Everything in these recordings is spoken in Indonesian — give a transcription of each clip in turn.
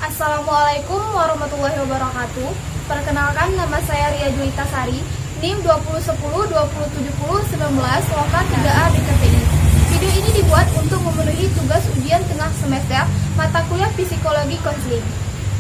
Assalamualaikum warahmatullahi wabarakatuh. Perkenalkan, nama saya Ria Julita Sari, NIM 2010 2070 19 Loka 3A BKPI. Video ini dibuat untuk memenuhi tugas ujian tengah semester mata kuliah psikologi konseling.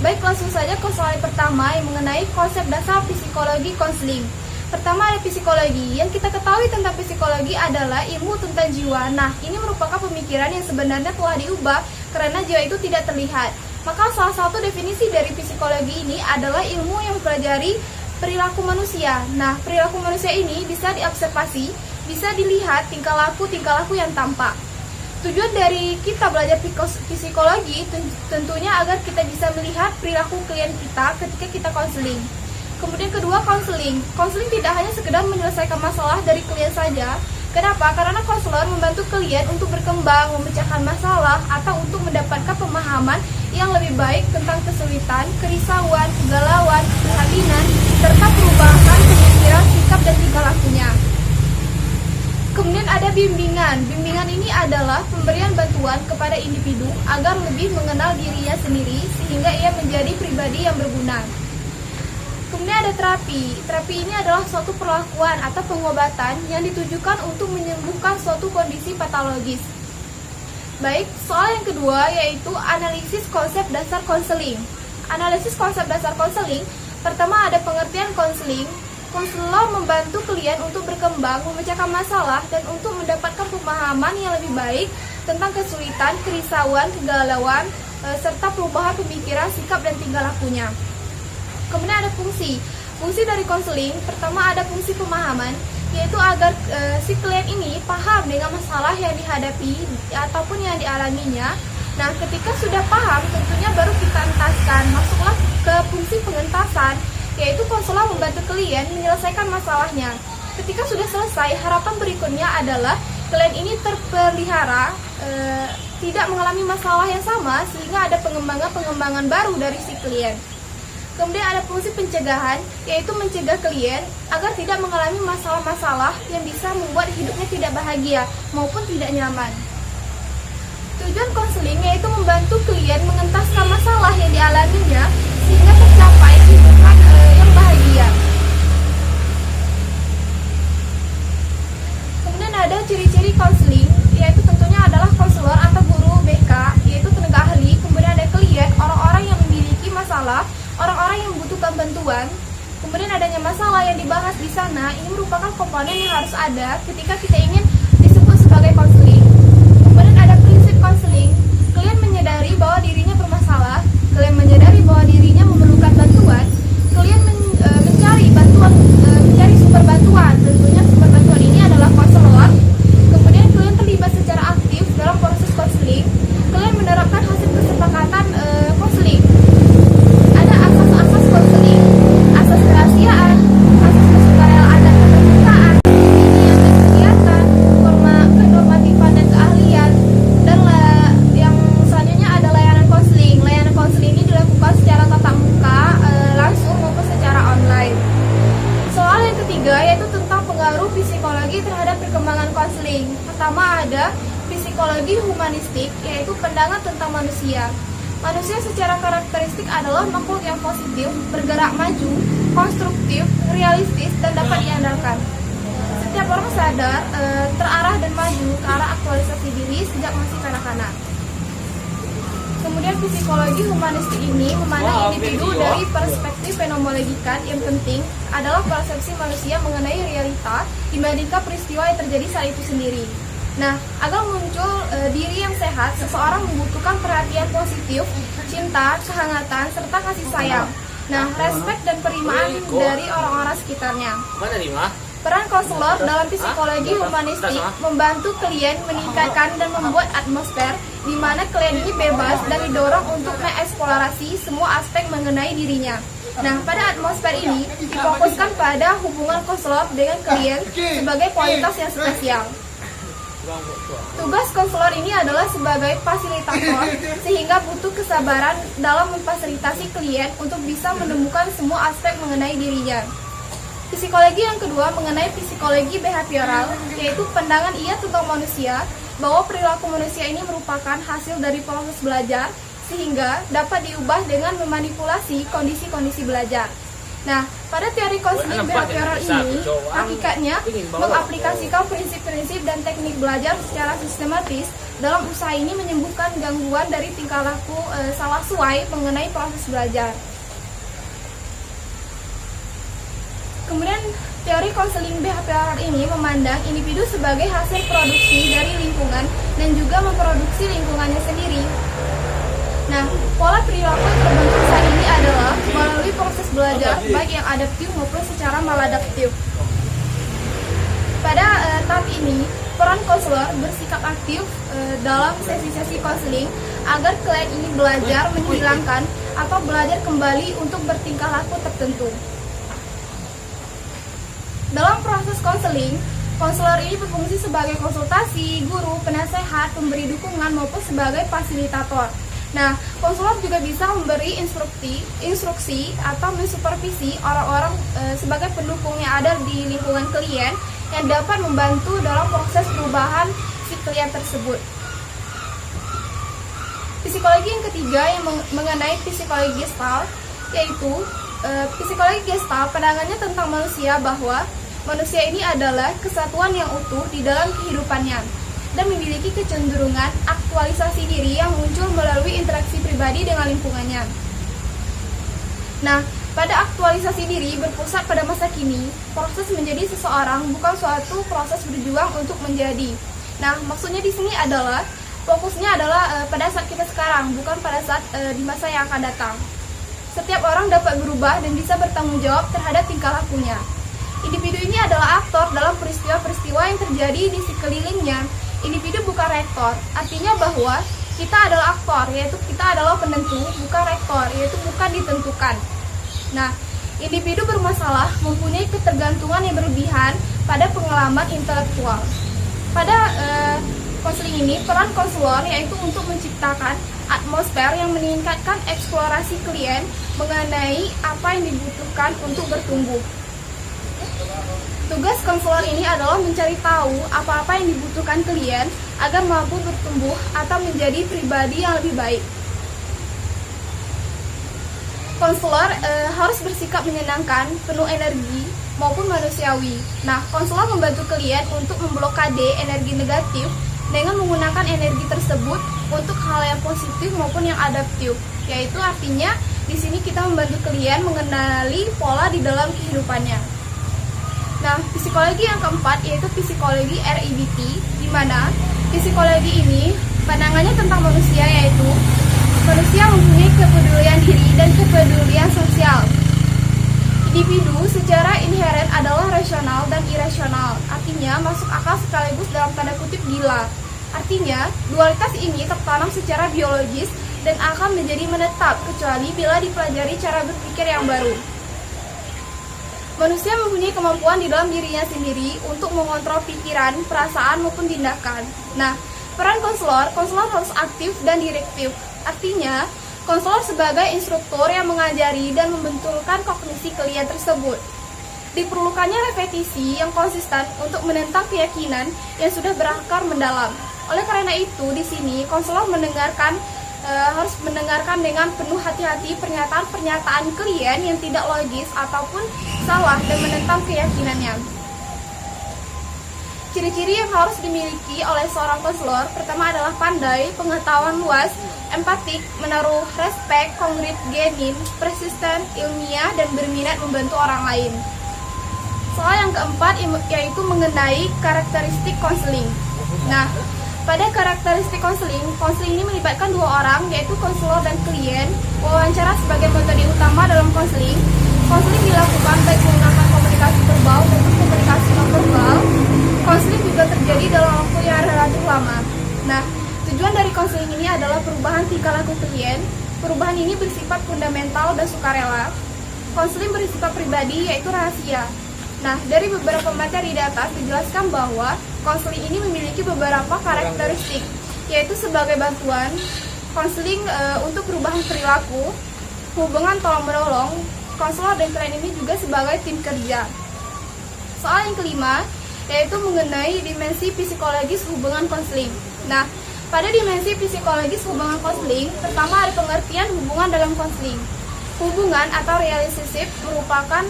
Baik, langsung saja ke slide pertama yang mengenai konsep dasar psikologi konseling. Pertama ada psikologi. Yang kita ketahui tentang psikologi adalah ilmu tentang jiwa. Nah, ini merupakan pemikiran yang sebenarnya telah diubah karena jiwa itu tidak terlihat. Maka salah satu definisi dari psikologi ini adalah ilmu yang mempelajari perilaku manusia. Nah, perilaku manusia ini bisa diobservasi, bisa dilihat tingkah laku yang tampak. Tujuan dari kita belajar psikologi tentunya agar kita bisa melihat perilaku klien kita ketika kita konseling. Kemudian kedua, konseling. Konseling tidak hanya sekedar menyelesaikan masalah dari klien saja. Kenapa? Karena konselor membantu klien untuk berkembang, memecahkan masalah, atau untuk mendapatkan pemahaman yang lebih baik tentang kesulitan, kerisauan, kegalauan, keprihatinan, serta perubahan pemikiran, sikap, dan tingkah lakunya. Kemudian ada bimbingan. Bimbingan ini adalah pemberian bantuan kepada individu agar lebih mengenal dirinya sendiri sehingga ia menjadi pribadi yang berguna. Kemudian ada terapi. Terapi ini adalah suatu perlakuan atau pengobatan yang ditujukan untuk menyembuhkan suatu kondisi patologis. Baik, soal yang kedua yaitu analisis konsep dasar konseling. Analisis konsep dasar konseling, pertama ada pengertian konseling. Konselor membantu klien untuk berkembang, memecahkan masalah, dan untuk mendapatkan pemahaman yang lebih baik tentang kesulitan, kerisauan, kegalauan, serta perubahan pemikiran, sikap, dan tingkah lakunya. Kemudian ada fungsi. Fungsi dari konseling, pertama ada fungsi pemahaman, yaitu agar si klien ini paham dengan masalah yang dihadapi ataupun yang dialaminya. Nah, ketika sudah paham, tentunya baru kita entaskan. Masuklah ke fungsi pengentasan, yaitu konselor membantu klien menyelesaikan masalahnya. Ketika sudah selesai, harapan berikutnya adalah klien ini terpelihara, tidak mengalami masalah yang sama, sehingga ada pengembangan baru dari si klien. Kemudian ada fungsi pencegahan, yaitu mencegah klien agar tidak mengalami masalah-masalah yang bisa membuat hidupnya tidak bahagia maupun tidak nyaman. Tujuan konseling yaitu membantu klien mengentaskan masalah yang dialaminya sehingga tercapai kehidupan yang bahagia. Kemudian ada ciri-ciri konseling, yaitu tentunya adalah konselor atau guru BK, yaitu tenaga ahli. Kemudian ada klien, orang-orang yang memiliki masalah, orang-orang yang membutuhkan bantuan. Kemudian adanya masalah yang dibahas di sana, ini merupakan komponen yang harus ada ketika kita ingin disebut sebagai konseling. Kemudian ada prinsip konseling. Klien menyadari bahwa dirinya bermasalah, klien menyadari bahwa dirinya memerlukan bantuan, klien mencari sumber bantuan. Tentunya sumber bantuan ini adalah konselor. Kemudian klien terlibat secara aktif dalam proses konseling. Klien menerapkan hasil kesepakatan konseling. Ada asas-asas konseling, asas kerahasiaan, asas kesukarelaan dan keterbukaan, kegiatan, kenormatifan dan keahlian, dan yang selanjutnya ada layanan konseling. Layanan konseling ini dilakukan secara tatap muka, langsung maupun secara online. Soal yang ketiga yaitu tentang pengaruh psikologi terhadap perkembangan konseling. Pertama ada psikologi humanistik, yaitu pandangan tentang manusia. Manusia secara karakteristik adalah makhluk yang positif, bergerak maju, konstruktif, realistis, dan dapat diandalkan. Setiap orang sadar, terarah dan maju ke arah aktualisasi diri sejak masih kanak-kanak. Kemudian psikologi humanistik ini memandang individu dari perspektif fenomenologika. Yang penting adalah persepsi manusia mengenai realita dibandingkan peristiwa yang terjadi saat itu sendiri. Nah, agar muncul diri yang sehat, seseorang membutuhkan perhatian positif, cinta, kehangatan, serta kasih sayang. Nah, respek dan penerimaan dari orang-orang sekitarnya. Peran konselor dalam psikologi humanistik membantu klien meningkatkan dan membuat atmosfer di mana klien ini bebas dan didorong untuk mengeksplorasi semua aspek mengenai dirinya. Nah, pada atmosfer ini difokuskan pada hubungan konselor dengan klien sebagai kualitas yang spesial. Tugas konselor ini adalah sebagai fasilitator, sehingga butuh kesabaran dalam memfasilitasi klien untuk bisa menemukan semua aspek mengenai dirinya. Psikologi yang kedua mengenai psikologi behavioral, yaitu pandangan ia tentang manusia, bahwa perilaku manusia ini merupakan hasil dari proses belajar, sehingga dapat diubah dengan memanipulasi kondisi-kondisi belajar. Nah, pada teori konseling behavioral ini, hakikatnya mengaplikasikan prinsip-prinsip dan teknik belajar secara sistematis dalam usaha ini menyembuhkan gangguan dari tingkah laku salah suai mengenai proses belajar. Kemudian, teori konseling behavioral ini memandang individu sebagai hasil produksi dari lingkungan dan juga memproduksi lingkungannya sendiri. Nah, pola perilaku yang terbentuk saat ini adalah melalui proses belajar baik yang adaptif maupun secara maladaptif. Pada tahap ini, peran konselor bersikap aktif dalam sesi-sesi konseling agar klien ini belajar menghilangkan atau belajar kembali untuk bertingkah laku tertentu. Dalam proses konseling, konselor ini berfungsi sebagai konsultasi, guru, penasehat, pemberi dukungan maupun sebagai fasilitator. Nah, konselor juga bisa memberi instruksi atau mensupervisi orang-orang sebagai pendukung yang ada di lingkungan klien yang dapat membantu dalam proses perubahan si klien tersebut. Psikologi yang ketiga yang mengenai psikologi Gestalt, yaitu psikologi Gestalt pandangannya tentang manusia bahwa manusia ini adalah kesatuan yang utuh di dalam kehidupannya dan memiliki kecenderungan aktualisasi diri yang muncul melalui interaksi pribadi dengan lingkungannya. Nah, pada aktualisasi diri berpusat pada masa kini, proses menjadi seseorang bukan suatu proses berjuang untuk menjadi. Nah, maksudnya di sini adalah fokusnya adalah pada saat kita sekarang, bukan pada saat di masa yang akan datang. Setiap orang dapat berubah dan bisa bertanggung jawab terhadap tingkah lakunya. Individu ini adalah aktor dalam peristiwa-peristiwa yang terjadi di sekelilingnya. Individu bukan rektor, artinya bahwa kita adalah aktor, yaitu kita adalah penentu, bukan rektor, yaitu bukan ditentukan. Nah, individu bermasalah mempunyai ketergantungan yang berlebihan pada pengalaman intelektual. Pada konseling ini, peran konselor yaitu untuk menciptakan atmosfer yang meningkatkan eksplorasi klien mengenai apa yang dibutuhkan untuk bertumbuh. Tugas konselor ini adalah mencari tahu apa-apa yang dibutuhkan klien agar mampu bertumbuh atau menjadi pribadi yang lebih baik. Konselor harus bersikap menyenangkan, penuh energi, maupun manusiawi. Nah, konselor membantu klien untuk memblokade energi negatif dengan menggunakan energi tersebut untuk hal yang positif maupun yang adaptif. Yaitu artinya di sini kita membantu klien mengenali pola di dalam kehidupannya. Nah, psikologi yang keempat yaitu psikologi REBT, di mana psikologi ini pandangannya tentang manusia yaitu manusia mempunyai kepedulian diri dan kepedulian sosial. Individu secara inheren adalah rasional dan irasional, artinya masuk akal sekaligus dalam tanda kutip gila. Artinya, dualitas ini tertanam secara biologis dan akan menjadi menetap kecuali bila dipelajari cara berpikir yang baru. Manusia mempunyai kemampuan di dalam dirinya sendiri untuk mengontrol pikiran, perasaan, maupun tindakan. Nah, peran konselor harus aktif dan direktif. Artinya, konselor sebagai instruktur yang mengajari dan membentukkan kognisi klien tersebut. Diperlukannya repetisi yang konsisten untuk menentang keyakinan yang sudah berakar mendalam. Oleh karena itu, di sini konselor harus mendengarkan dengan penuh hati-hati pernyataan-pernyataan klien yang tidak logis ataupun salah dan menentang keyakinannya. Ciri-ciri yang harus dimiliki oleh seorang konselor pertama adalah pandai, pengetahuan luas, empatik, menaruh respek, konkret, genuine, persisten, ilmiah, dan berminat membantu orang lain. Soal yang keempat yaitu mengenai karakteristik konseling. Nah, pada karakteristik konseling ini melibatkan dua orang, yaitu konselor dan klien. Wawancara sebagai metode utama dalam konseling. Konseling dilakukan baik menggunakan komunikasi verbal maupun komunikasi non-verbal. Konseling juga terjadi dalam waktu yang relatif lama. Nah, tujuan dari konseling ini adalah perubahan tingkah laku klien. Perubahan ini bersifat fundamental dan sukarela. Konseling bersifat pribadi, yaitu rahasia. Nah, dari beberapa materi di atas dijelaskan bahwa konseling ini memiliki beberapa karakteristik, yaitu sebagai bantuan, konseling untuk perubahan perilaku, hubungan tolong-menolong, konselor dan klien ini juga sebagai tim kerja. Soal yang kelima, yaitu mengenai dimensi psikologis hubungan konseling. Nah, Pada dimensi psikologis hubungan konseling, pertama ada pengertian hubungan dalam konseling. Hubungan atau relationship merupakan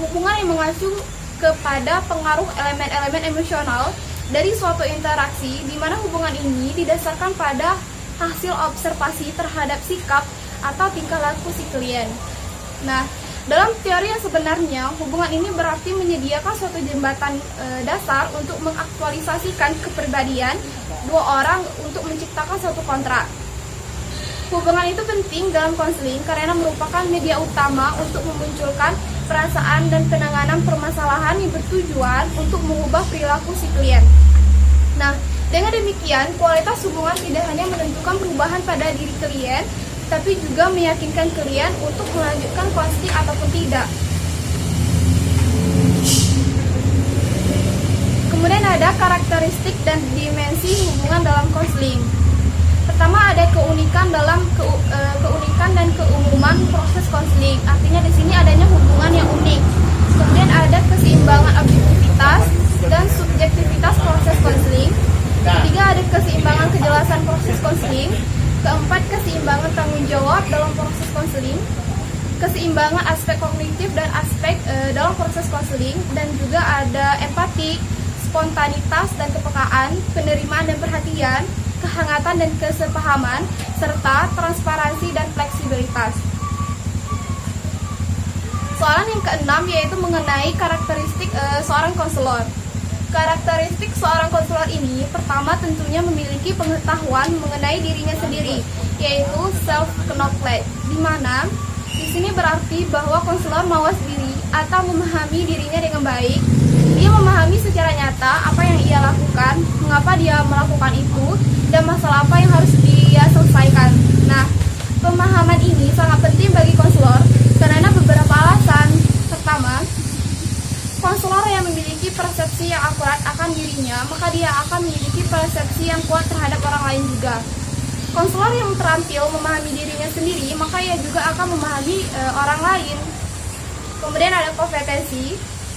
hubungan yang mengacu kepada pengaruh elemen-elemen emosional dari suatu interaksi, di mana hubungan ini didasarkan pada hasil observasi terhadap sikap atau tingkah laku si klien. Nah, dalam teori yang sebenarnya, hubungan ini berarti menyediakan suatu jembatan dasar untuk mengaktualisasikan kepribadian dua orang untuk menciptakan suatu kontrak. Hubungan itu penting dalam konseling karena merupakan media utama untuk memunculkan perasaan dan penanganan permasalahan yang bertujuan untuk mengubah perilaku si klien. Nah, dengan demikian, kualitas hubungan tidak hanya menentukan perubahan pada diri klien, tapi juga meyakinkan klien untuk melanjutkan konseling ataupun tidak. Kemudian ada karakteristik dan dimensi hubungan dalam konseling. Pertama ada keunikan dan keumuman proses konseling. Artinya di sini adanya hubungan yang unik. Kemudian ada keseimbangan objektivitas dan subjektivitas proses konseling. Ketiga ada keseimbangan kejelasan proses konseling. Keempat, keseimbangan tanggung jawab dalam proses konseling. Keseimbangan aspek kognitif dan aspek dalam proses konseling. Dan juga ada empati, spontanitas dan kepekaan, penerimaan dan perhatian, kehangatan dan kesepahaman, serta transparansi dan fleksibilitas. Soalan yang keenam yaitu mengenai karakteristik seorang konselor. Karakteristik seorang konselor ini pertama tentunya memiliki pengetahuan mengenai dirinya sendiri, yaitu self-knowledge, di mana di sini berarti bahwa konselor mawas diri atau memahami dirinya dengan baik. Dia memahami secara nyata apa yang ia lakukan, mengapa dia melakukan itu, dan masalah apa yang harus dia selesaikan. Nah, pemahaman ini sangat penting bagi konselor karena beberapa alasan. Pertama, konselor yang memiliki persepsi yang akurat akan dirinya, maka dia akan memiliki persepsi yang kuat terhadap orang lain juga. Konselor yang terampil memahami dirinya sendiri, maka ia juga akan memahami orang lain. Kemudian ada kompetensi.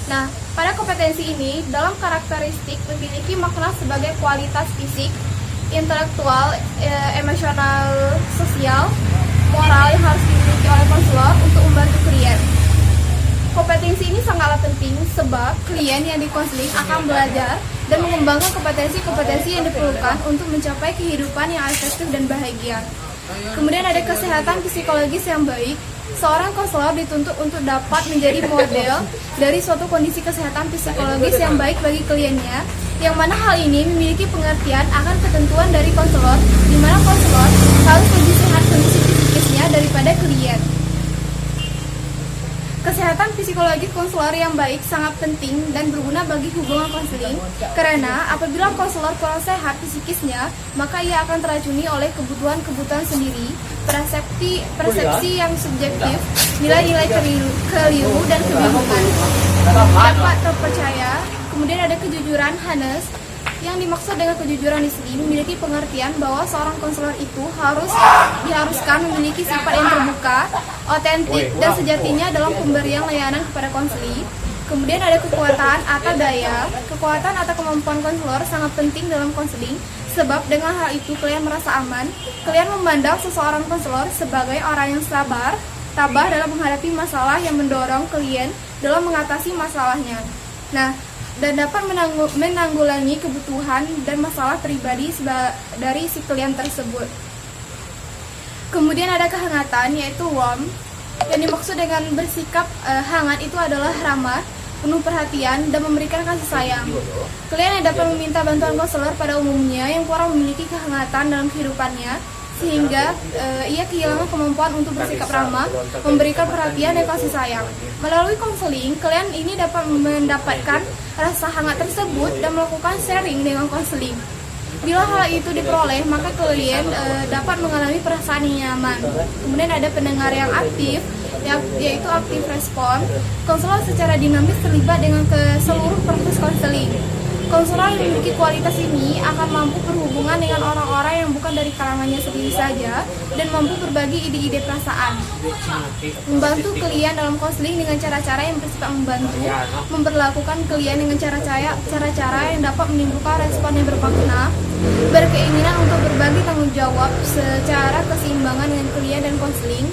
Nah, pada kompetensi ini, dalam karakteristik memiliki makna sebagai kualitas fisik, intelektual, emosional, sosial, moral yang harus dimiliki oleh konselor untuk membantu klien. Kompetensi ini sangatlah penting sebab klien yang dikonseling akan belajar dan mengembangkan kompetensi-kompetensi yang diperlukan untuk mencapai kehidupan yang efektif dan bahagia. Kemudian ada kesehatan psikologis yang baik. Seorang konselor dituntut untuk dapat menjadi model dari suatu kondisi kesehatan psikologis yang baik bagi kliennya, yang mana hal ini memiliki pengertian akan ketentuan dari konselor, di mana konselor harus lebih sehat kondisi psikisnya daripada klien. Kesehatan psikologis konselor yang baik sangat penting dan berguna bagi hubungan konseling, karena apabila konselor kurang sehat psikisnya, maka ia akan teracuni oleh kebutuhan-kebutuhan sendiri, persepsi yang subjektif, nilai-nilai keliru dan kebingungan. Dapat terpercaya. Kemudian ada kejujuran, honest. Yang dimaksud dengan kejujuran di sini memiliki pengertian bahwa seorang konselor itu diharuskan memiliki sifat yang terbuka, otentik, dan sejatinya dalam pemberian layanan kepada konseling. Kemudian ada kekuatan atau daya. Kekuatan atau kemampuan konselor sangat penting dalam konseling, sebab dengan hal itu klien merasa aman. Klien memandang seseorang konselor sebagai orang yang tabah dalam menghadapi masalah yang mendorong klien dalam mengatasi masalahnya. Nah, dan dapat menanggulangi kebutuhan dan masalah pribadi dari si klien tersebut. Kemudian ada kehangatan, yaitu warm. Yang dimaksud dengan bersikap hangat itu adalah ramah, penuh perhatian, dan memberikan kasih sayang. Klien yang dapat meminta bantuan konselor pada umumnya yang kurang memiliki kehangatan dalam kehidupannya, sehingga ia kehilangan kemampuan untuk bersikap ramah, memberikan perhatian dan kasih sayang. Melalui konseling, klien ini dapat mendapatkan rasa hangat tersebut dan melakukan sharing dengan konseling. Bila hal itu diperoleh, maka klien dapat mengalami perasaan yang nyaman. Kemudian ada pendengar yang aktif, yaitu active respon. Konselor secara dinamis terlibat dengan seluruh proses konseling. Konselor yang memiliki kualitas ini akan mampu berhubungan dengan orang-orang yang bukan dari kalangannya sendiri saja dan mampu berbagi ide-ide perasaan. Membantu klien dalam konseling dengan cara-cara yang bersifat membantu, memperlakukan klien dengan cara-cara yang dapat menimbulkan respon yang bermakna, berkeinginan untuk berbagi tanggung jawab secara keseimbangan dengan klien dan konseling.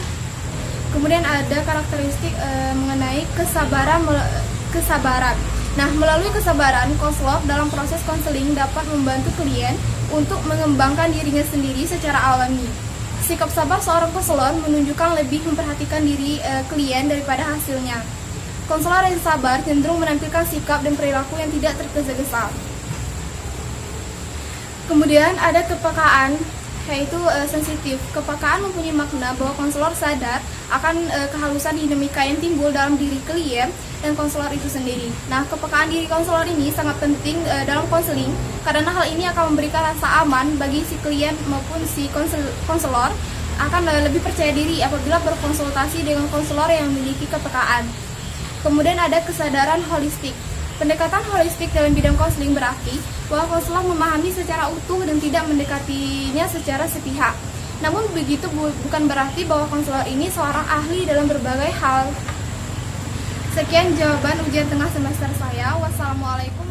Kemudian ada karakteristik mengenai kesabaran. Nah, melalui kesabaran, konselor dalam proses konseling dapat membantu klien untuk mengembangkan dirinya sendiri secara alami. Sikap sabar seorang konselor menunjukkan lebih memperhatikan diri klien daripada hasilnya. Konselor yang sabar cenderung menampilkan sikap dan perilaku yang tidak tergesa-gesa. Kemudian ada kepekaan, yaitu sensitif. Kepekaan mempunyai makna bahwa konselor sadar akan kehalusan dinamika yang timbul dalam diri klien dan konselor itu sendiri. Nah, kepekaan diri konselor ini sangat penting dalam konseling karena hal ini akan memberikan rasa aman bagi si klien maupun si konselor akan lebih percaya diri apabila berkonsultasi dengan konselor yang memiliki kepekaan. Kemudian ada kesadaran holistik. Pendekatan holistik dalam bidang konseling berarti bahwa konselor memahami secara utuh dan tidak mendekatinya secara sepihak. Namun begitu bukan berarti bahwa konselor ini seorang ahli dalam berbagai hal. Sekian jawaban ujian tengah semester saya. Wassalamualaikum